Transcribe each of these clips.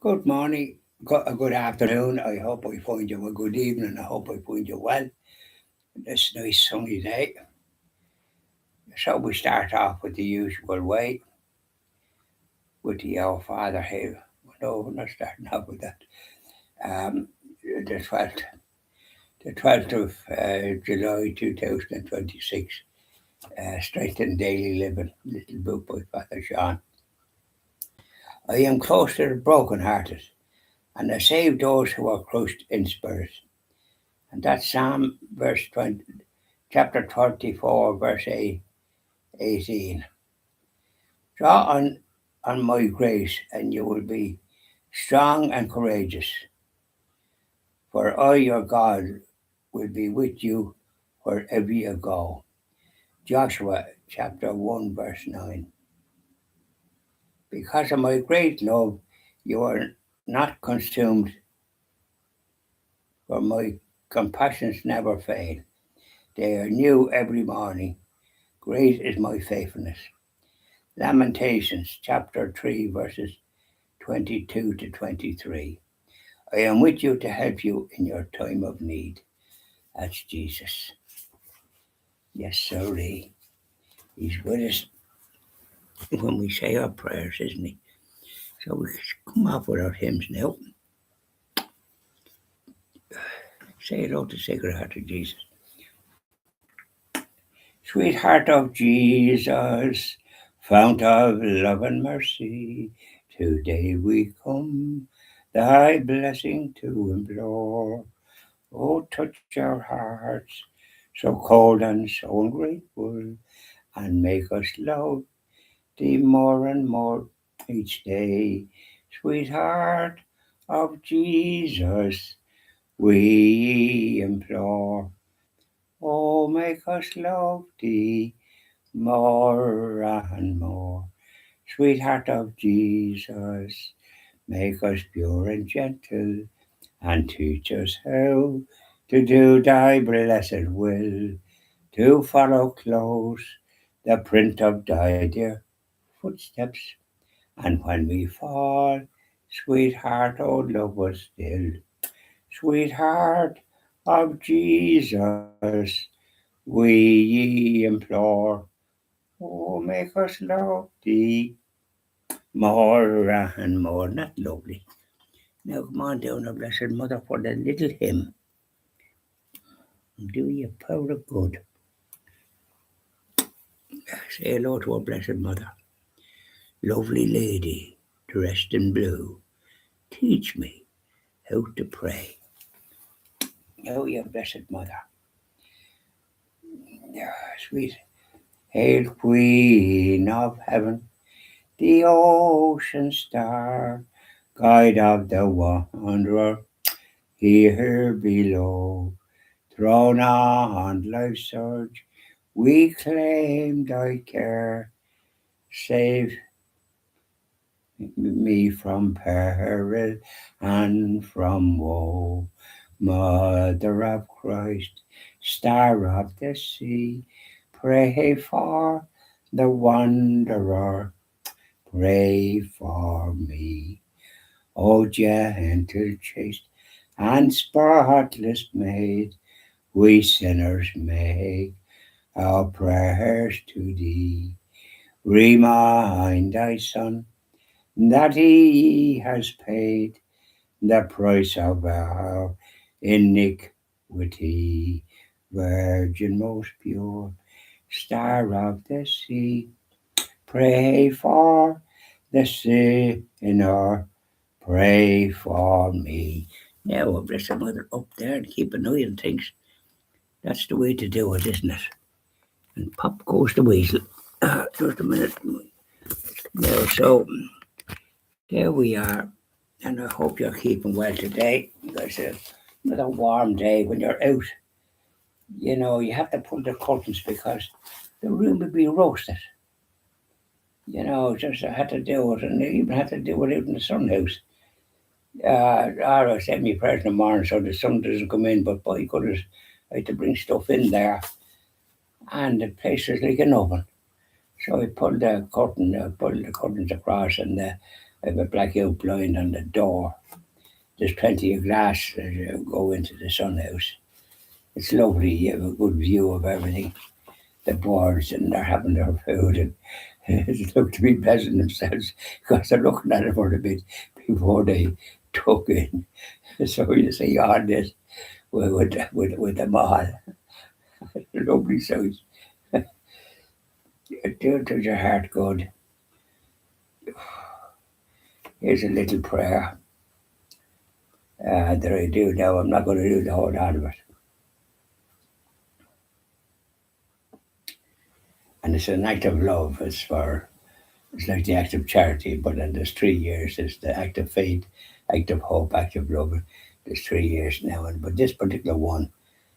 Good morning, good afternoon. I hope I find you a good evening. I hope I find you well this nice sunny day. So we start off with the usual way with the Our Father here. No, we're not starting off with that. Um, the 12th, the 12th of July 2026, Strengthen Daily Living, little book by Father John. I am close to the brokenhearted, and I save those who are crushed in spirit. And that's Psalm verse 20, chapter 34, verse 18. Draw on my grace, and you will be strong and courageous. For I, your God, will be with you wherever you go. Joshua chapter 1, verse 9. Because of my great love, you are not consumed, for my compassions never fail. They are new every morning. Great is my faithfulness. Lamentations chapter 3, verses 22 to 23. I am with you to help you in your time of need. That's Jesus. Yes, sirree. He's with us when we say our prayers, isn't he? So we come off with our hymns now. Say hello to Sacred Heart of Jesus. Sweet Heart of Jesus, fount of love and mercy, today we come thy blessing to implore. Oh, touch our hearts, so cold and so ungrateful, and make us love thee more and more each day. Sweetheart of Jesus, we implore. Oh, make us love thee more and more. Sweetheart of Jesus, make us pure and gentle, and teach us how to do thy blessed will, to follow close the print of thy dear footsteps. And when we fall, sweetheart, oh, love us still. Sweetheart of Jesus, we implore. Oh, make us love thee more and more. Not lovely. Now come on down, our Blessed Mother, for the little hymn. Do you power of good. Say hello to our Blessed Mother. Lovely lady, dressed in blue, teach me how to pray. Oh, you Blessed Mother. Sweet. Hail, Queen of Heaven, the ocean star, guide of the wanderer, here below. Thrown on life's surge, we claim thy care. Save me from peril and from woe. Mother of Christ, star of the sea, pray for the wanderer, pray for me. O gentle, chaste, and spotless maid, we sinners make our prayers to thee. Remind thy Son that he has paid the price of our iniquity. Virgin most pure, star of the sea, pray for the sinner, pray for me. Now, Blessed Mother up there and keep an eye on things. That's the way to do it, isn't it? And pop goes the weasel. Just a minute. Now, so there we are. And I hope you're keeping well today. It's another warm day when you're out. You know, you have to pull the curtains because the room would be roasted. You know, just I had to do it, and I even had to do it out in the sun house. I sent me prayers in the morning so the sun doesn't come in, but boy, goodness, I had to bring stuff in there, and the place was like an oven. So I pulled the curtains across, and I have a blackout blind on the door. There's plenty of glass as you go into the sun house. It's lovely. You have a good view of everything. The birds, and they're having their food, and it look to be pleasant themselves because they're looking at it for a bit before they tuck in. So you see all this with them all. Lovely sight. It does your heart good. Here's a little prayer that I do now. I'm not going to do the whole lot of it. And it's an act of love. It's like the act of charity, but then there's 3 years. It's the act of faith, act of hope, act of love. There's 3 years now, but this particular one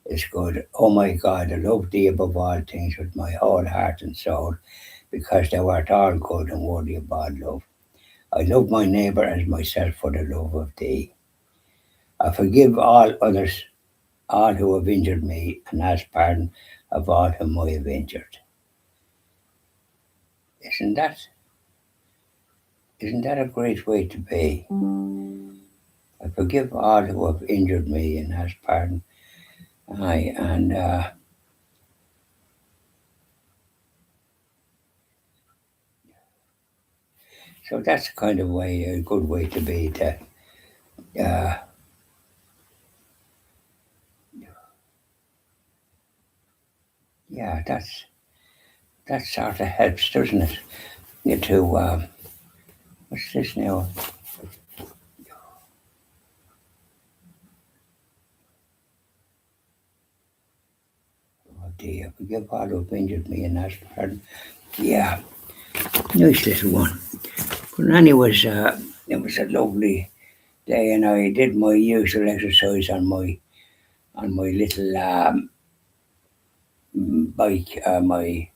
is good. Oh my God, I love thee above all things with my whole heart and soul, because thou art all good and worthy of all love. I love my neighbour as myself for the love of thee. I forgive all others, all who have injured me, and ask pardon of all whom I have injured. Isn't that isn't that a great way to be? I forgive all who have injured me and ask pardon. Aye, and so that's a kind of way, a good way to be. To uh, yeah, that sort of helps, doesn't it? You to what's this now? Oh dear, forgive all who have injured me and ask pardon. Yeah, nice little one. But anyway, it was a lovely day, and I did my usual exercise on my little bike, my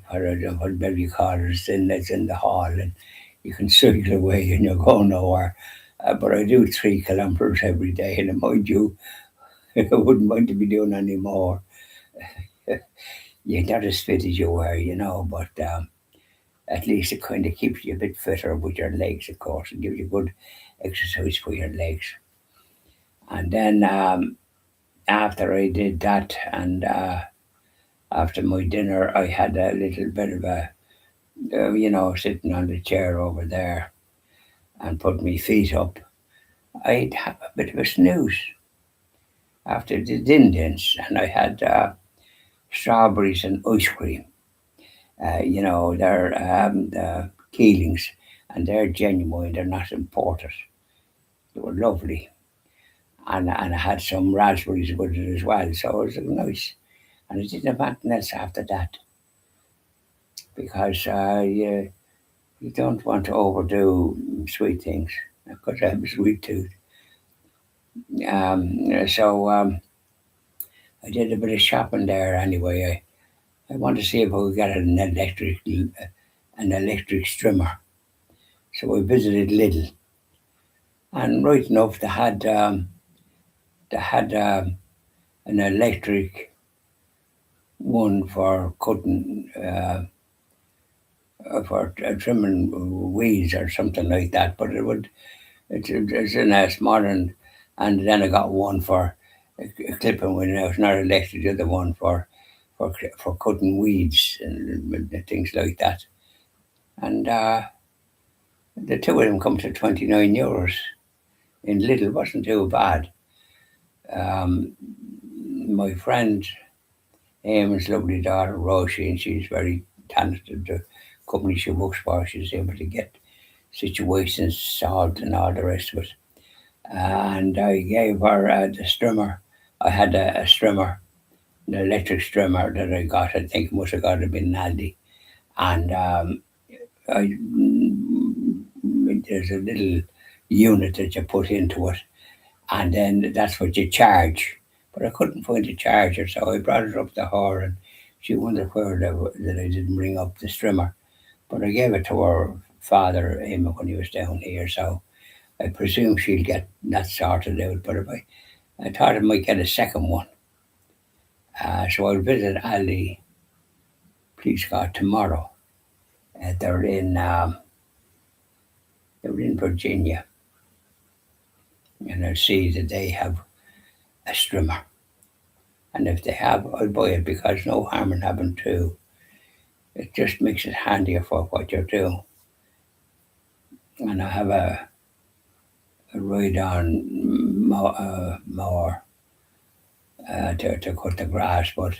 I don't know what you call it. It's in the hall, and you can cycle away, and you're going nowhere. But I do 3 kilometers every day, and mind you, I wouldn't mind to be doing any more. You're not as fit as you were, but at least it kind of keeps you a bit fitter with your legs, of course, and gives you good exercise for your legs. And then after I did that, and after my dinner, I had a little bit of sitting on the chair over there and put my feet up. I'd have a bit of a snooze after the din dins, and I had strawberries and ice cream. They're the Keelings, and they're genuine, they're not imported. They were lovely. And I had some raspberries with it as well, so it was nice. And I didn't have anything else after that, because you don't want to overdo sweet things, because I have a sweet tooth. So I did a bit of shopping there anyway. I want to see if I could get an electric strimmer. So I visited Lidl, and right enough they had an electric one for cutting for trimming weeds or something like that. But it's in a modern, and then I got one for clipping when I was not electric. The other one for cutting weeds and things like that. And the two of them come to €29 in Lidl. Wasn't too bad. Um, my friend Eamon's lovely daughter Rosie, and she's very talented. The company she works for, she's able to get situations solved and all the rest of it. And I gave her the strimmer. I had a strimmer, an electric strimmer that I got. I think it must have got it in Aldi. And I, there's a little unit that you put into it, and then that's what you charge. But I couldn't find a charger, so I brought it up to her, and she wondered where that I didn't bring up the strimmer. But I gave it to her father, Emma, when he was down here, so I presume she'll get that sorted out. But I thought I might get a second one. So I'll visit Aldi please God, tomorrow. They're in Virginia, and I'll see that they have a strimmer. And if they have, I'll buy it because no harm in having two. It just makes it handier for what you're doing. And I have a ride on mower to cut the grass, but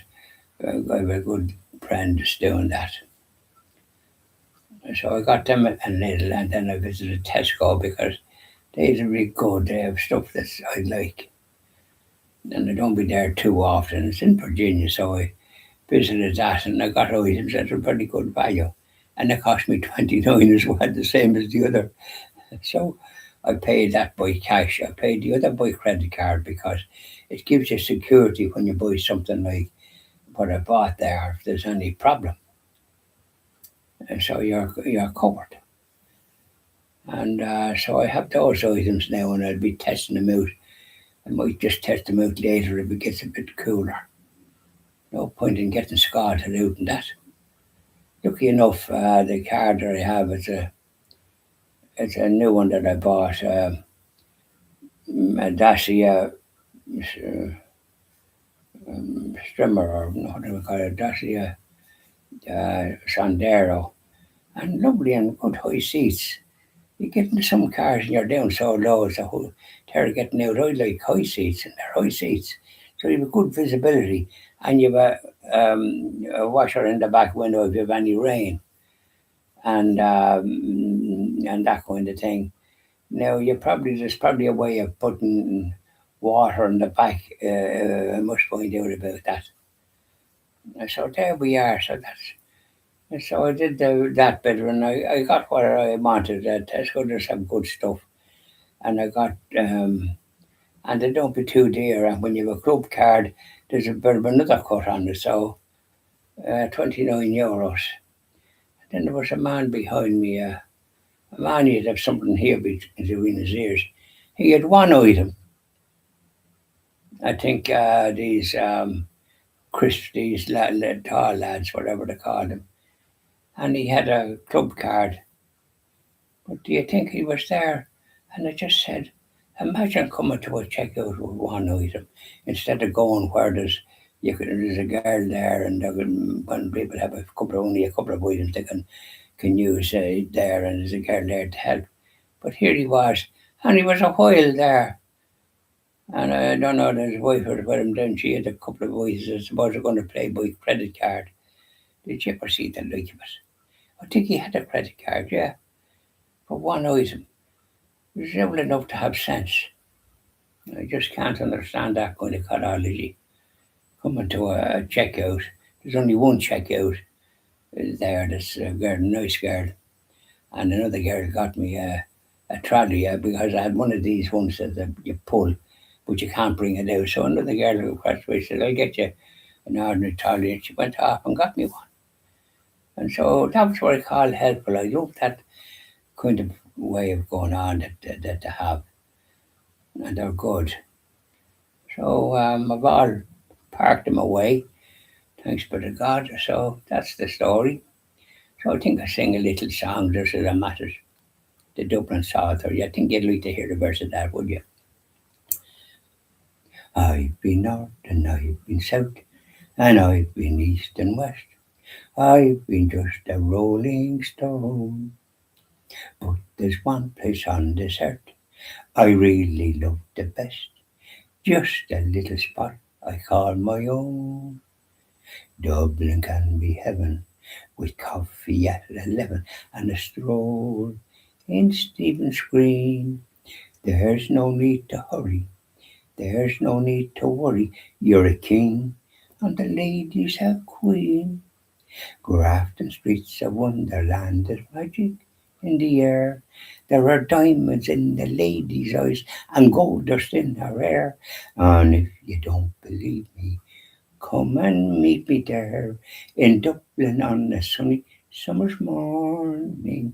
I have a good friend that's doing that. So I got them a little, and then I visited Tesco because they're really good. They have stuff that I like, and I don't be there too often. It's in Virginia, so I visited that, and I got items at a pretty good value, and it cost me 29 as well, the same as the other. So I paid that by cash. I paid the other by credit card because it gives you security when you buy something like what I bought there. If there's any problem, and so you're covered. And so I have those items now, and I'll be testing them out. I might just test them out later if it gets a bit cooler. No point in getting scalded out in that. Lucky enough, the car that I have it's a new one that I bought. A Dacia Strimmer, or what do we call it? Dacia Sandero, and lovely and good high seats. You get into some cars and you're down so low, it's a whole terror getting out. I like high seats, and they're high seats. So you have a good visibility, and you have a washer in the back window if you have any rain, and that kind of thing. Now there's probably a way of putting water in the back. I must find out about that. So there we are. So I did that better, and I got what I wanted. Tesco does have good stuff, and I got and they don't be too dear. And when you have a club card, there's a bit of another cut on it, so €29. Then there was a man behind me. A man, he'd have something here between his ears. He had one item. I think these crisps, these tall lads, whatever they call them, and he had a club card. But do you think he was there? And I just said, imagine coming to a checkout with one item instead of going where there's a girl there, and when people have only a couple of items they can use there, and there's a girl there to help. But here he was, and he was a while there. And I don't know, his wife was with him then. She had a couple of items. I suppose they're going to play by credit card. Did you ever see the like of it? I think he had a credit card, yeah, for one item. He was able enough to have sense. I just can't understand that kind of chronology. Coming to a checkout, there's only one checkout there. This girl, nice girl, and another girl got me a trolley because I had one of these ones that you pull, but you can't bring it out. So another girl who across the way said, "I'll get you an ordinary trolley," and she went off and got me one. And so that was what I call helpful. I love that kind of way of going on that they have, and they're good. So I've all parked them away, thanks be to God. So that's the story. So I think I sing a little song just as it matters. The Dublin Psalter. I think you'd like to hear the verse of that, would you? I've been north and I've been south, and I've been east and west. I've been just a rolling stone. But there's one place on this earth I really love the best. Just a little spot I call my own. Dublin can be heaven with coffee at 11 and a stroll in Stephen's Green. There's no need to hurry, there's no need to worry. You're a king and the ladies a queen. Grafton Street's a wonderland, there's magic in the air. There are diamonds in the ladies' eyes and gold dust in her hair. And if you don't believe me, come and meet me there in Dublin on a sunny summer's morning.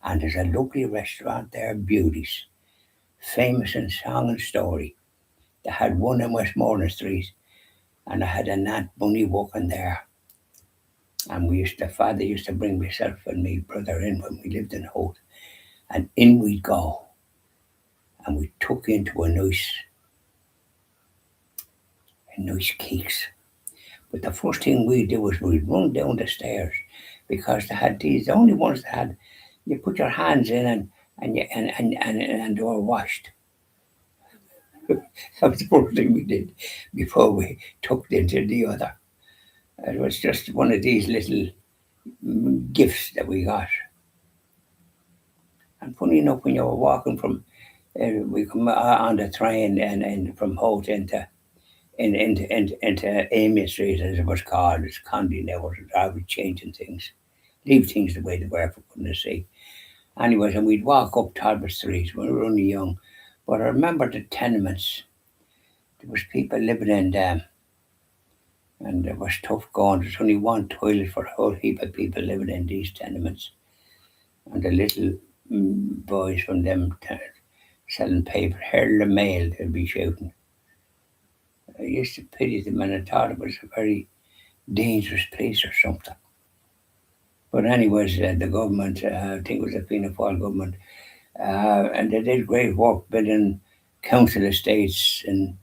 And there's a lovely restaurant there, Beauties, famous in song and story. They had one in Westmoreland Street, and I had an Aunt Bunny walking there. And father used to bring myself and my brother in when we lived in Holt. And in we'd go. And we took into a nice cakes. But the first thing we'd do was we'd run down the stairs because they had these, the only ones that had, you put your hands in and they were washed. That was the first thing we did before we tucked into the other. It was just one of these little gifts that we got. And funny enough, when you were walking from, we come on the train and from Holt into Amy Street, as it was called. It's Condi now, was always changing things, leave things the way they were, for goodness sake. Anyways, and we'd walk up Talbot Street when we were only young. But I remember the tenements. There was people living in them, and it was tough going. There's only one toilet for a whole heap of people living in these tenements. And the little boys from them selling paper, heard the mail, they'd be shouting. I used to pity them, and I thought it was a very dangerous place or something. But anyways, the government, I think it was the Fianna Fáil government, and they did great work building council estates in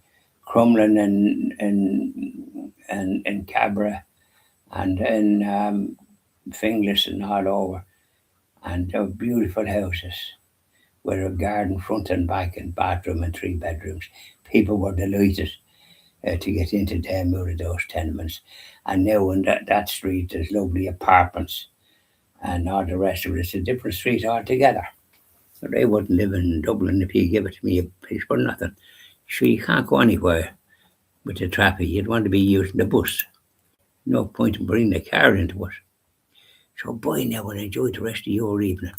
Crumlin and Cabra and in Finglas and all over. And they were beautiful houses with a garden front and back and bathroom and 3 bedrooms. People were delighted to get into them out of those tenements. And now in that street, there's lovely apartments and all the rest of it. It's a different street altogether. But I wouldn't live in Dublin if you give it to me a place for nothing. Sure, you can't go anywhere with the traffic. You'd want to be using the bus. No point in bringing the car into it. So bye now and enjoy the rest of your evening.